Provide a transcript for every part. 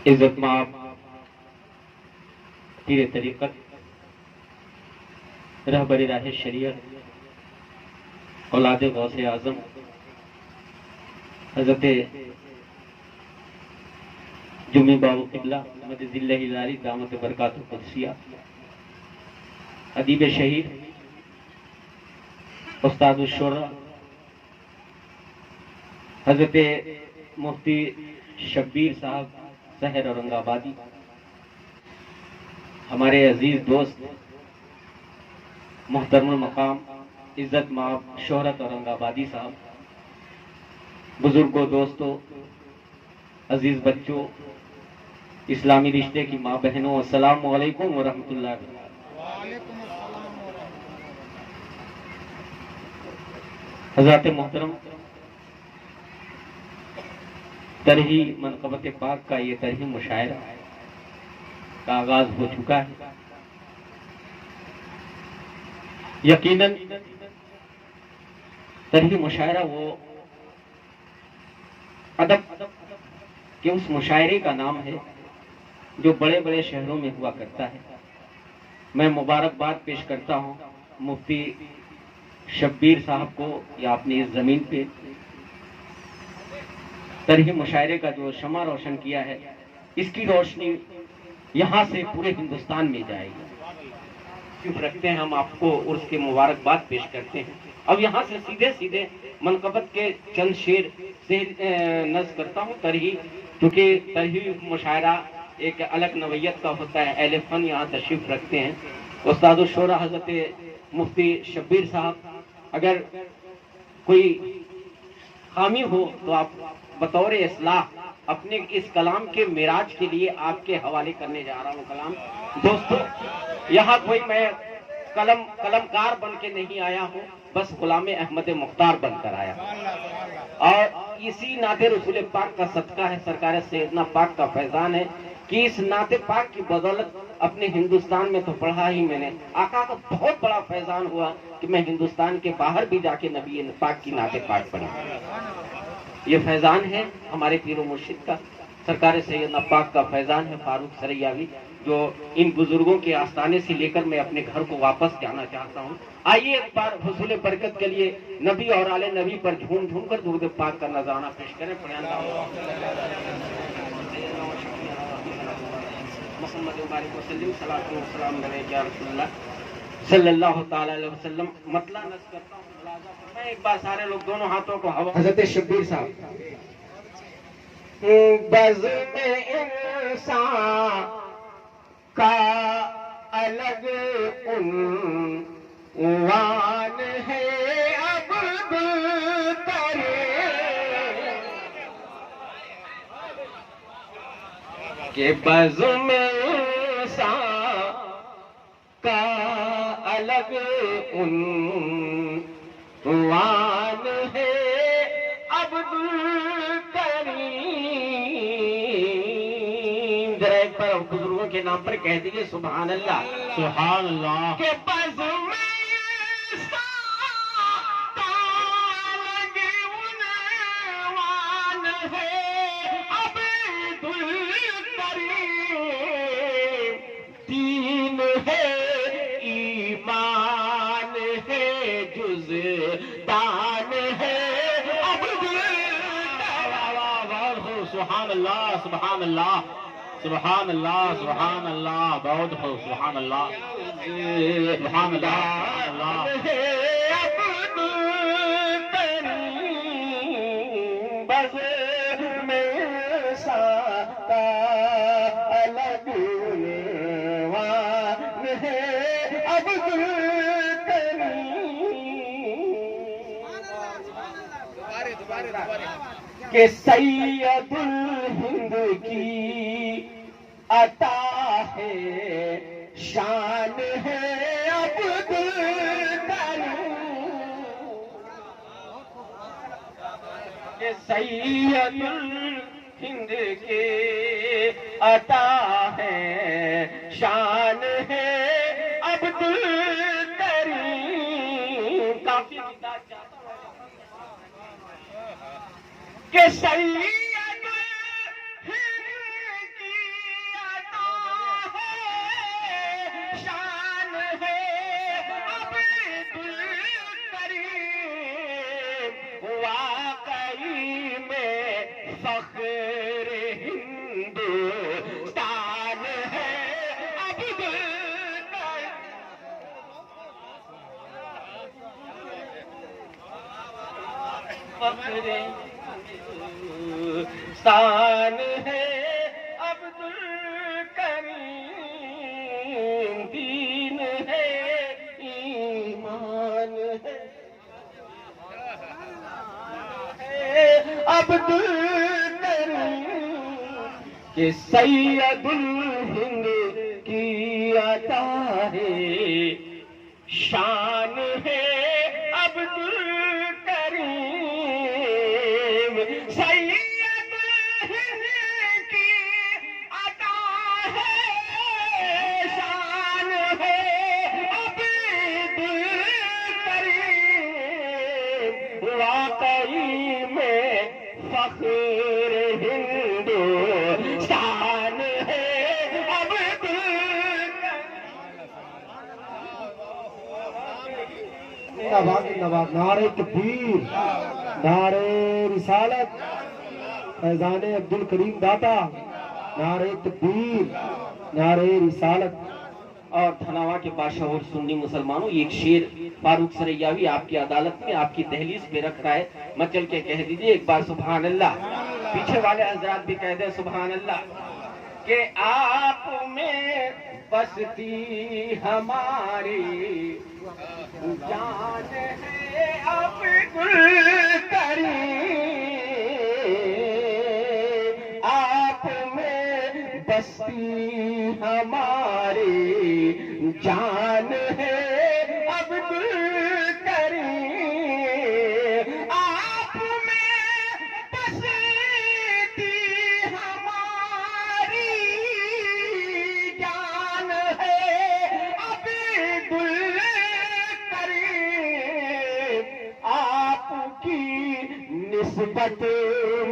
عزت مآب پیر طریقت رہبر راہ شریعت اولاد غوث اعظم حضرت جمی بابو قبلہ مدد اللہ العالی دامت برکات القدسیہ، ادیب شہید استاد الشورا حضرت مفتی شبیر صاحب سحر اورنگ آبادی، ہمارے عزیز دوست محترم المقام عزت مآب شہرت اورنگ آبادی صاحب، بزرگوں، دوستوں، عزیز بچوں، اسلامی رشتے کی ماں بہنوں، السلام علیکم ورحمۃ اللہ وبرکاتہ۔ حضرات محترم، طرحی منقبت پاک کا یہ طرحی مشاعرہ کا آغاز ہو چکا ہے۔ یقیناً طرحی مشاعرہ وہ ادب کہ اس مشاعرے کا نام ہے جو بڑے بڑے شہروں میں ہوا کرتا ہے۔ میں مبارکباد پیش کرتا ہوں مفتی شبیر صاحب کو، یا اپنی اس زمین پہ طرحی مشاعرے کا جو شمع روشن کیا ہے، اس کی روشنی یہاں سے پورے ہندوستان میں جائے گی۔ کیوں رکھتے ہیں ہم آپ کو عرس کے مبارکباد پیش کرتے ہیں۔ اب یہاں سے سیدھے منقبت کے چند شعر سے نظم کرتا ہوں طرحی، کیونکہ طرحی مشاعرہ ایک الگ نوعیت کا ہوتا ہے۔ اہل فن یہاں تشریف رکھتے ہیں، استاد الشورا حضرت مفتی شبیر صاحب۔ اگر کوئی خامی ہو تو آپ بطور اصلاح اپنے اس کلام کے معراج کے لیے آپ کے حوالے کرنے جا رہا ہوں کلام۔ دوستو، یہاں کوئی میں قلم کار بن کے نہیں آیا ہوں، بس غلام احمد مختار بن کر آیا ہوں، اور اسی نعت رسول پاک کا صدقہ ہے، سرکار سیدنا پاک کا فیضان ہے کہ اس نعت پاک کی بدولت اپنے ہندوستان میں تو پڑھا ہی میں نے، آقا کا بہت بڑا فیضان ہوا کہ میں ہندوستان کے باہر بھی جا کے نبی پاک کی نعت پاک پڑھا۔ یہ فیضان ہے ہمارے پیر و مرشد کا، سرکار سیدنا پاک کا فیضان ہے، فاروق سریاوی، جو ان بزرگوں کے آستانے سے لے کر میں اپنے گھر کو واپس جانا چاہتا ہوں۔ آئیے ایک بار حصول برکت کے لیے نبی اور آل نبی پر جھوم جھوم کر درود پاک کا نذرانہ پیش کریں۔ محمد مبارک وسلم، صلاۃ و سلام علیک یا رسول اللہ صلی اللہ تعالی علیہ وسلم۔ مطلع نصب کرتا ہوں، میں ایک بار سارے لوگ دونوں ہاتھوں کو ہوا۔ حضرت شبیر صاحب، بزم انسان کا الگ عنوان ہے عبدالتر، کہ بزم انسان کا الگ عنوان ہے عبدالکریم۔ ذرا ایک بار بزرگوں کے نام پر کہہ دیجئے سبحان اللہ، سبحان اللہ۔ کہ بزم سبحان اللہ، سبحان اللہ، سبحان اللہ، سبحان اللہ، بہت خوب، سبحان اللہ، سبحان اللہ، سبحان کہ سید الہند کی عطا ہے، شان ہے عبدالکریم، کہ سید الہند کی عطا ہے، شان ہے عبدالکریم۔ کافی کہ سید کی کریم واقعی میں فخر ہندوستان ہے عبد فخر ہندوستان ہے عبد الکریم دین ہے ایمان ہے عبد الکریم کہ سید الہند کی عطا ہے شان ہے عبد الکریم سید الہند کی عطا ہے شان ہے عبد الکریم واقعی میں فخر ہندوستان ہے عبد نعرہ تکبیر، نعرہ رسالت، فیضان عبد الکریم داتا، نعرہ تکبیر، نعرہ رسالت۔ اور دھناوا کے بادشاہ اور سنی مسلمانوں، یہ ایک شعر فاروق سریاوی آپ کی عدالت میں آپ کی دہلیز پہ رکھ رہا ہے، مچل کے کہہ دیجئے ایک بار سبحان اللہ، پیچھے والے حضرات بھی کہہ دیں سبحان اللہ، کہ آپ میں بستی ہماری جان ہے عبد الکریم، آپ میں بستی ہماری جان ہے عبد الکریم، آپ میں بستی ہماری جان ہے عبد الکریم، آپ کی نسبت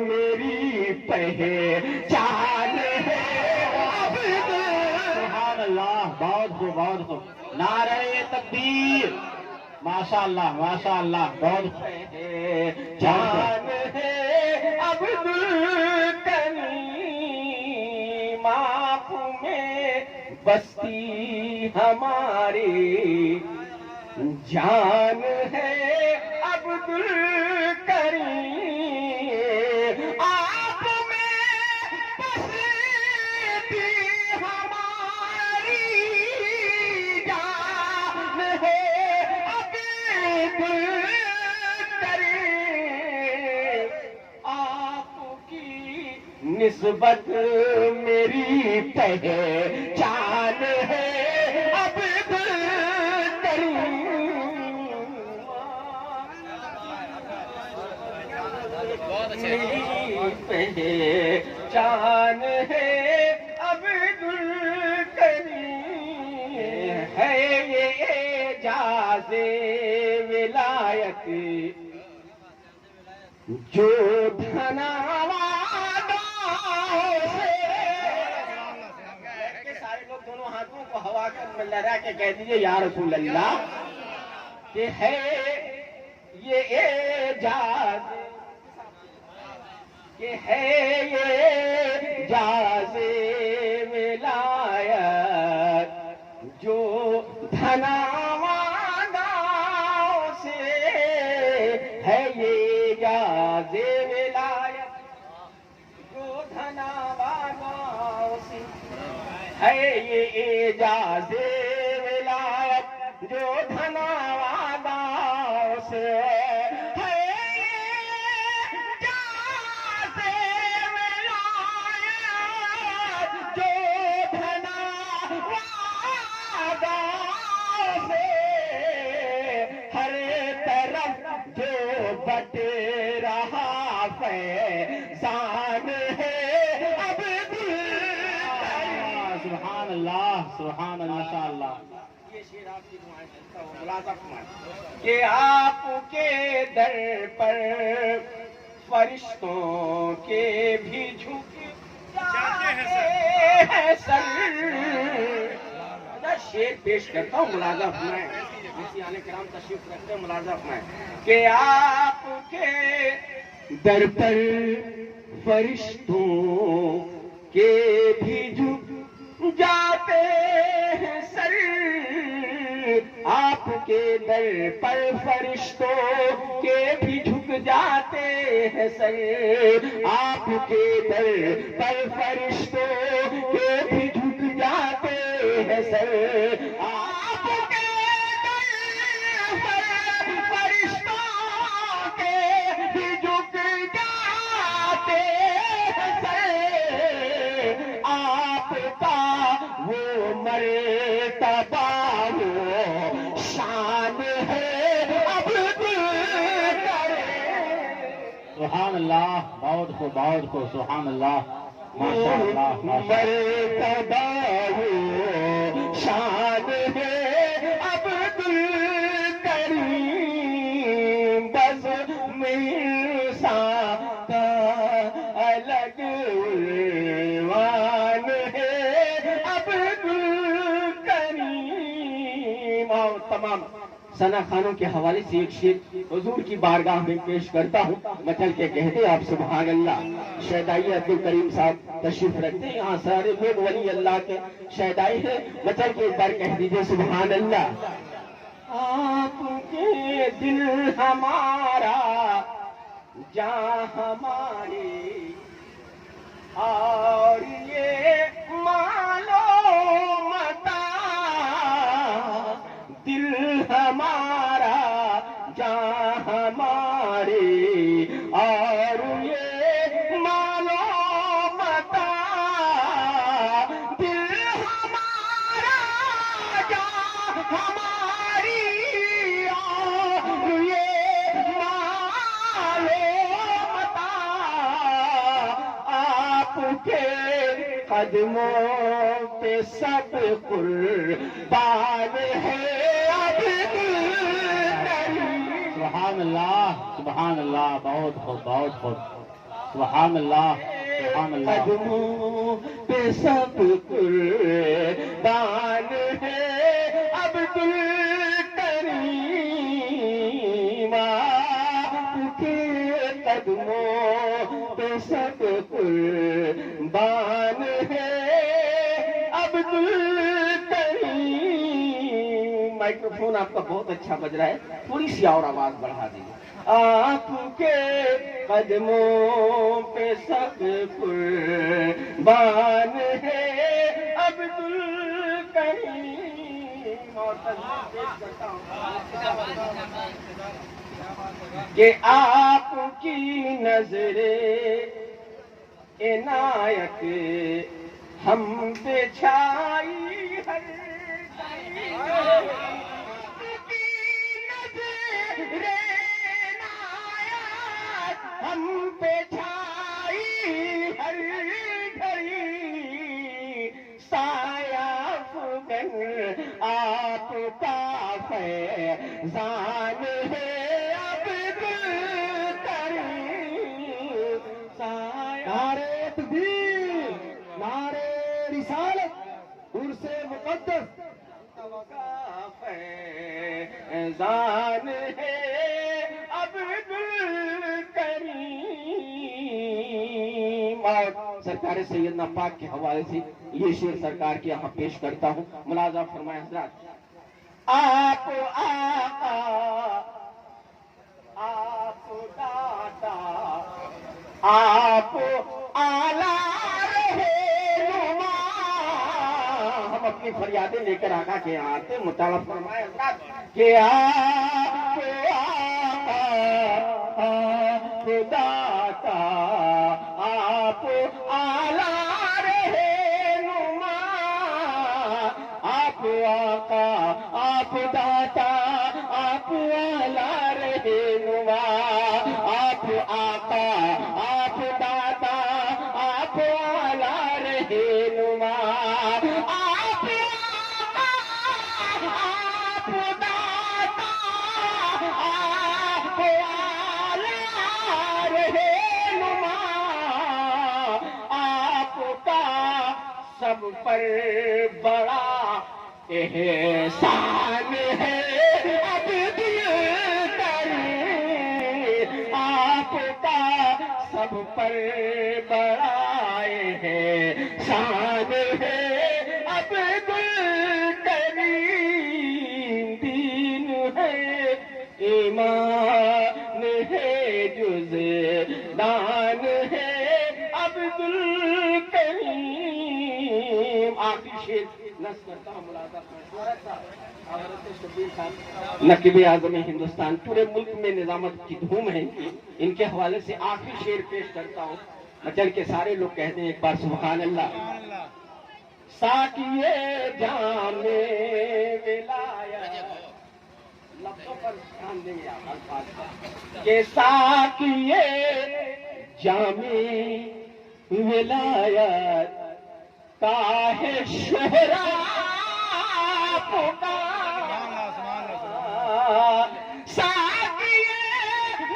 میری پہچان ہے عبد سبحان اللہ، بہت خوب بہت خوب، نعرہ تکبیر، ماشاء اللہ ماشاء اللہ، بہت خوب۔ جان ہے عبد الکریم، آپ میں بستی ہماری جان ہے عبد الکریم، آپ میں بستی ہماری جان ہے عبد الکریم، آپ کی نسبت میری پہچان ہے عبد الکریم، میری پہچان ہے عبد الکریم، ہے یہ اعجاز ولایت جو دھناوادوں سے، سارے لوگ دونوں ہاتھوں کو ہوا کر لہرا کے کہہ دیجئے یا رسول اللہ، کہ ہے یہ اعجاز، کہ ہے یہ اعجاز ولایت جو دھناوادوں سے، ہے یہ اعجاز ولایت جو دھناوادوں سے، ہے یہ اعجاز ولایت جو دھناوادوں سے، ہے یہ اعجاز ولایت جو دھناوادوں سے، ہر طرف جو بٹ رہا فیضان ہے عبد الکریم۔ سبحان اللہ سبحان اللہ، ماشاء اللہ۔ یہ شعر آپ کی دعائیں سنتا ہوں، ملازم فرمائیں کہ آپ کے در پر فرشتوں کے بھی جھک جاتے ہیں سر۔ شعر پیش کرتا ہوں، ملازم فرمائیں۔ کرام تشریف رکھتے ہیں، ملاحظہ فرمائیں کہ آپ کے در پر فرشتوں کے بھی جھک جاتے ہیں سر، آپ کے در پر فرشتوں کے بھی جھک جاتے ہیں سر، آپ کے در پر فرشتوں کے بھی جھک جاتے ہیں سر، آپ کے در پر فرشتوں کے بھی جھک جاتے ہیں سر، آپ کا وہ مرتبہ وہ شان ہے اب سبحان اللہ، بہت خوب بہت خوب، سبحان اللہ، ماشاء اللہ ماشاء اللہ۔ مرتبہ وہ شان ہے عبد الکریم، بس مرسا کا الگ عنوان ہے عبد الکریم۔ اور تمام ثنا خانوں کے حوالے سے ایک شعر حضور کی بارگاہ میں پیش کرتا ہوں، مچل کے کہتے آپ سبحان اللہ۔ شہدائی عبد الکریم صاحب تشریف رکھتے ہیں، یہاں سارے لوگ ولی اللہ کے شہدائی ہیں، مچل کے ایک بار کہہ دیجئے سبحان اللہ۔ آپ کے دل ہمارا جاں ہماری، اور یہ معلوم دل ہمارا جاں ہماری، اور یہ معلوم دل ہمارا جاں ہماری، اور یہ معلوم آپ کے قدموں پہ سب قربان ہے اب سبحان اللہ سبحان اللہ، بہت خوب بہت خوب، سبحان اللہ سبحان اللہ۔ قدموں پہ سب قربان ہے عبد الکریم، آپ کے قدموں پہ سب قربان ہے عبد الکریم۔ مائکروفون آپ کا بہت اچھا بج رہا ہے، تھوڑی سی اور آواز بڑھا دیجیے۔ آپ کے قدموں پہ سب قربان ہے عبد الکریم۔ اور تسبیح پیش کرتا ہوں کہ آپ کی نظر عنایت ہم پہ چھائی ہر ہم پہ چھائی ہر گھڑی، سایہ افغن آپ کا فیضان ہے عبد الکریم۔ نعرہ تکبیر، نعرہ رسالت، عرس مقدس کا فیضان ہے عبد الکریم۔ اور سرکار سیدنا پاک کے حوالے سے یہ شعر سرکار کے یہاں پیش کرتا ہوں، ملاحظہ فرمائیں حضرات۔ آپ آقا، آپ داتا، آپ آلہ رہنما، ہم اپنی فریادیں لے کر آقا کے یہاں آتے، مطالعہ فرمائیں حضرات کہ آپ آقا، آپ داتا، آپ آلہ رہنما، آپ آقا، آپ داتا، آپ آلہ رہنما، آپ آقا، آپ داتا، آپ آلہ رہنما، آپ آقا، آپ داتا، آپ آلہ رہنما، آپ کا سب پر بڑا احسان ہے سب پر بڑھائے ہیں شان ہے عبدالکریم دین ہے ایمان ہے جز دان ہے عبدالکریم آخری شعر نصب کرتا ہوں ملازم حضرت شبیر خان نقیب اعظم ہندوستان پورے ملک میں نظامت کی دھوم ہے ان کے حوالے سے آخری شعر پیش کرتا ہوں مچل کے سارے لوگ کہتے ہیں ایک بار سبحان اللہ ساقیے جام ولایت لفظوں پر دھیان دیں گے آپ الفاظ پر کہ ساقیے جام ولایت کاہے شہرا ساقیے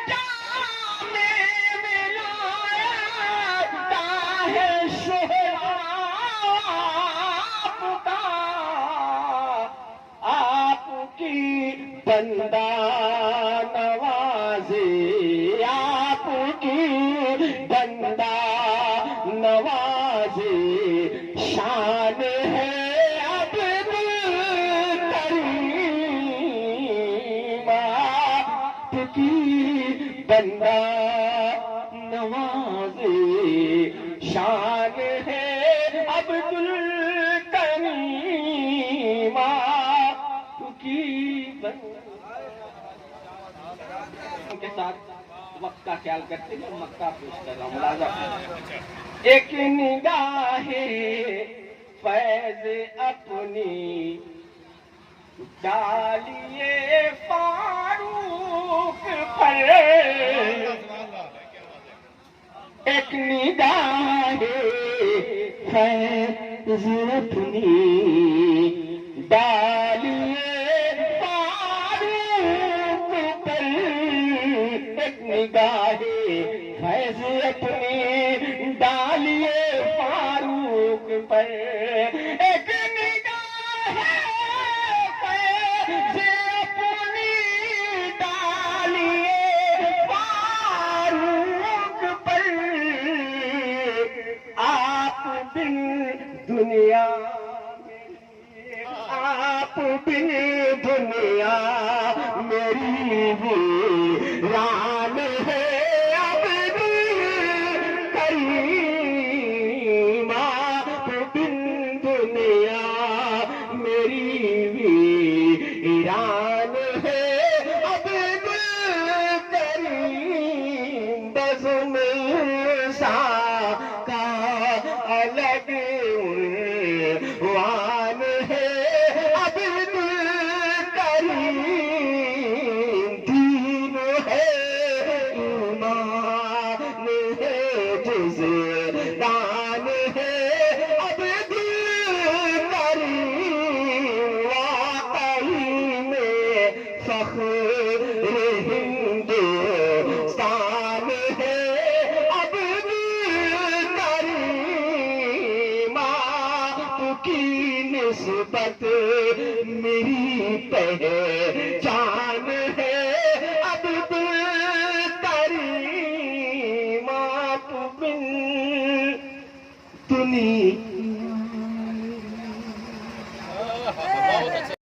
جام ولایت کاہے شہرا آپ کی بندہ نوازی آپ کی بندہ نوازی شان ہے عبدالکریم آپ کی بندہ نوازی شان ہے عبدالکریم آپ کی کے ساتھ وقت کا خیال کرتے ہیں مکہ پیش کر رہا ہوں ملازم ایک نگاہ فیض اپنی ڈالیے فاروق پر ایک نگاہ فیض اپنی ڈالیے فاروق پر ایک نگاہ فیض اپنی ڈالیے فاروق پر ایک نگاہ فیض اپنی ڈالیے فاروق پر آپ بن دنیا آپ بن دنیا میری ویران ہے عبدالکریم آپ بن دنیا میری ویران ہے عبدالکریم بزم سا کا الگ عنوان ہے عبدالکریم دین ہے ایمان ہے جز دان ہے عبدالکریم واقعی میں فخر ہندوستان ہے عبدالکریم آپ کی نسبت میری پہچان ہے عبدالکریم آپ بن دنیا